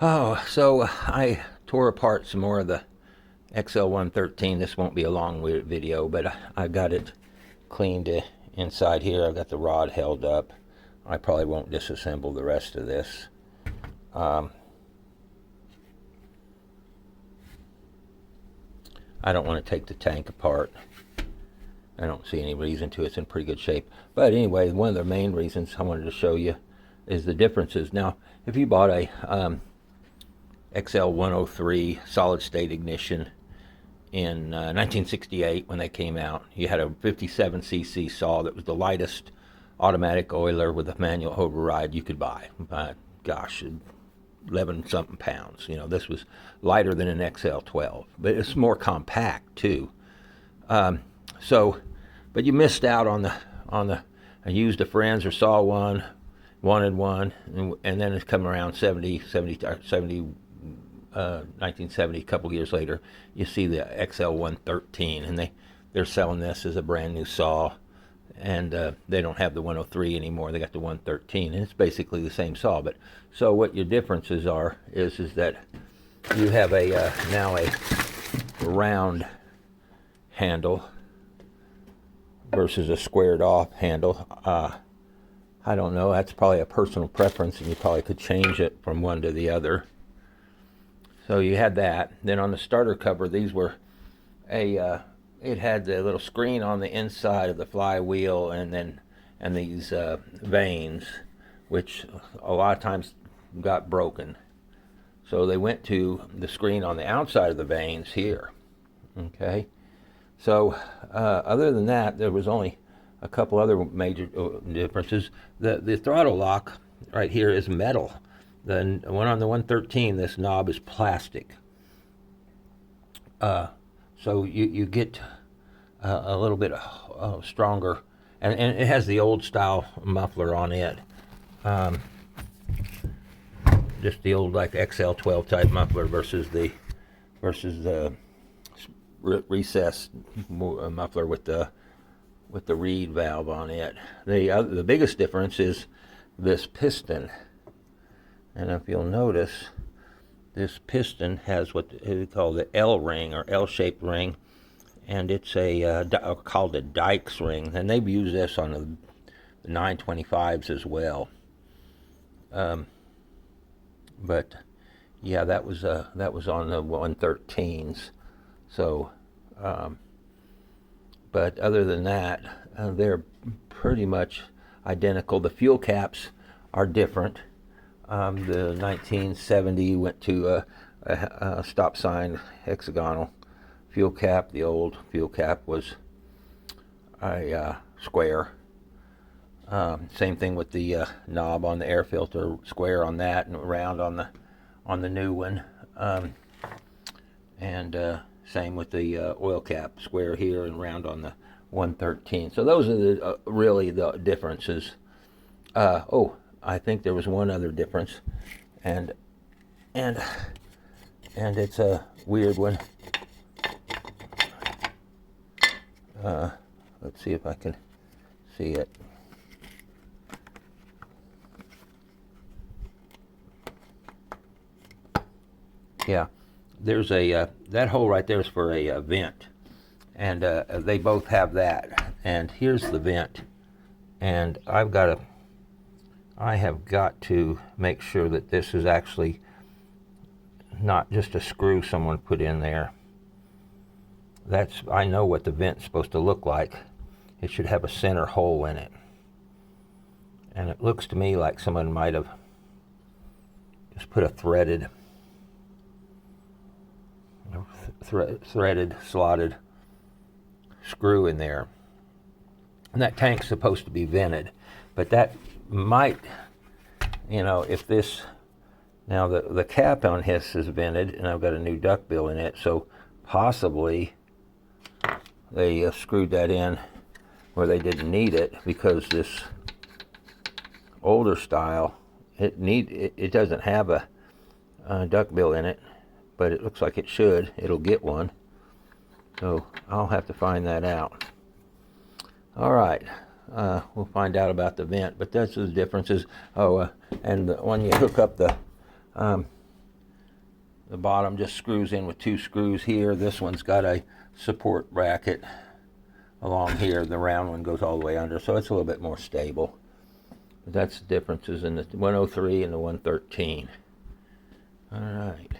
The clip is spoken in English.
Oh, so I tore apart some more of the XL-113. This won't be a long video, but I got it cleaned inside here. I've got the rod held up. I probably won't disassemble the rest of this. I don't want to take the tank apart. I don't see any reason to. It's in pretty good shape. But anyway, one of the main reasons I wanted to show you is the differences. Now, if you bought a XL-103 solid state ignition in 1968 when they came out, you had a 57cc saw that was the lightest automatic oiler with a manual override you could buy. Gosh, 11 something pounds. You know, this was lighter than an XL-12, but it's more compact too. But you missed out on the. I used a friend's or saw one, wanted one, and then it's come around 1970, a couple years later, you see the XL-113, and they're selling this as a brand new saw, and they don't have the 103 anymore. They got the 113, and it's basically the same saw. But so what your differences are is that you have a now a round handle versus a squared off handle. I don't know, that's probably a personal preference, and you probably could change it from one to the other. So you had that. Then on the starter cover, these were it had the little screen on the inside of the flywheel, and these vanes, which a lot of times got broken. So they went to the screen on the outside of the vanes here. Okay. So other than that, there was only a couple other major differences. The throttle lock right here is metal. The one on the 113, this knob is plastic. So you get a little bit stronger, and it has the old style muffler on it. Just the old like XL-12 type muffler versus the recessed muffler with the reed valve on it. The biggest difference is this piston, and if you'll notice, this piston has what we call the L ring or L-shaped ring, and it's called a Dykes ring, and they've used this on the 925s as well. But yeah, that was on the 113s. So, but other than that, they're pretty much identical. The fuel caps are different. The 1970 went to a stop sign hexagonal fuel cap. The old fuel cap was a square. Same thing with the knob on the air filter, square on that, and round on the new one. Same with the oil cap, square here and round on the 113. So those are really the differences. I think there was one other difference, and it's a weird one. Let's see if I can see it. Yeah, there's that hole right there is for a vent, and they both have that. And here's the vent, and I have got to make sure that this is actually not just a screw someone put in there. I know what the vent's supposed to look like. It should have a center hole in it, and it looks to me like someone might have just put a threaded slotted screw in there. And that tank's supposed to be vented, but that might, if this, now the cap on this is vented, and I've got a new duckbill in it, so possibly they screwed that in where they didn't need it, because this older style, it doesn't have a duckbill in it, but it looks like it should. It'll get one. So I'll have to find that out. All right. We'll find out about the vent, but that's the differences. And when you hook up the The bottom just screws in with 2 screws here. This one's got a support bracket along here. The round one goes all the way under, so it's a little bit more stable. But that's the differences in the 103 and the 113. All right.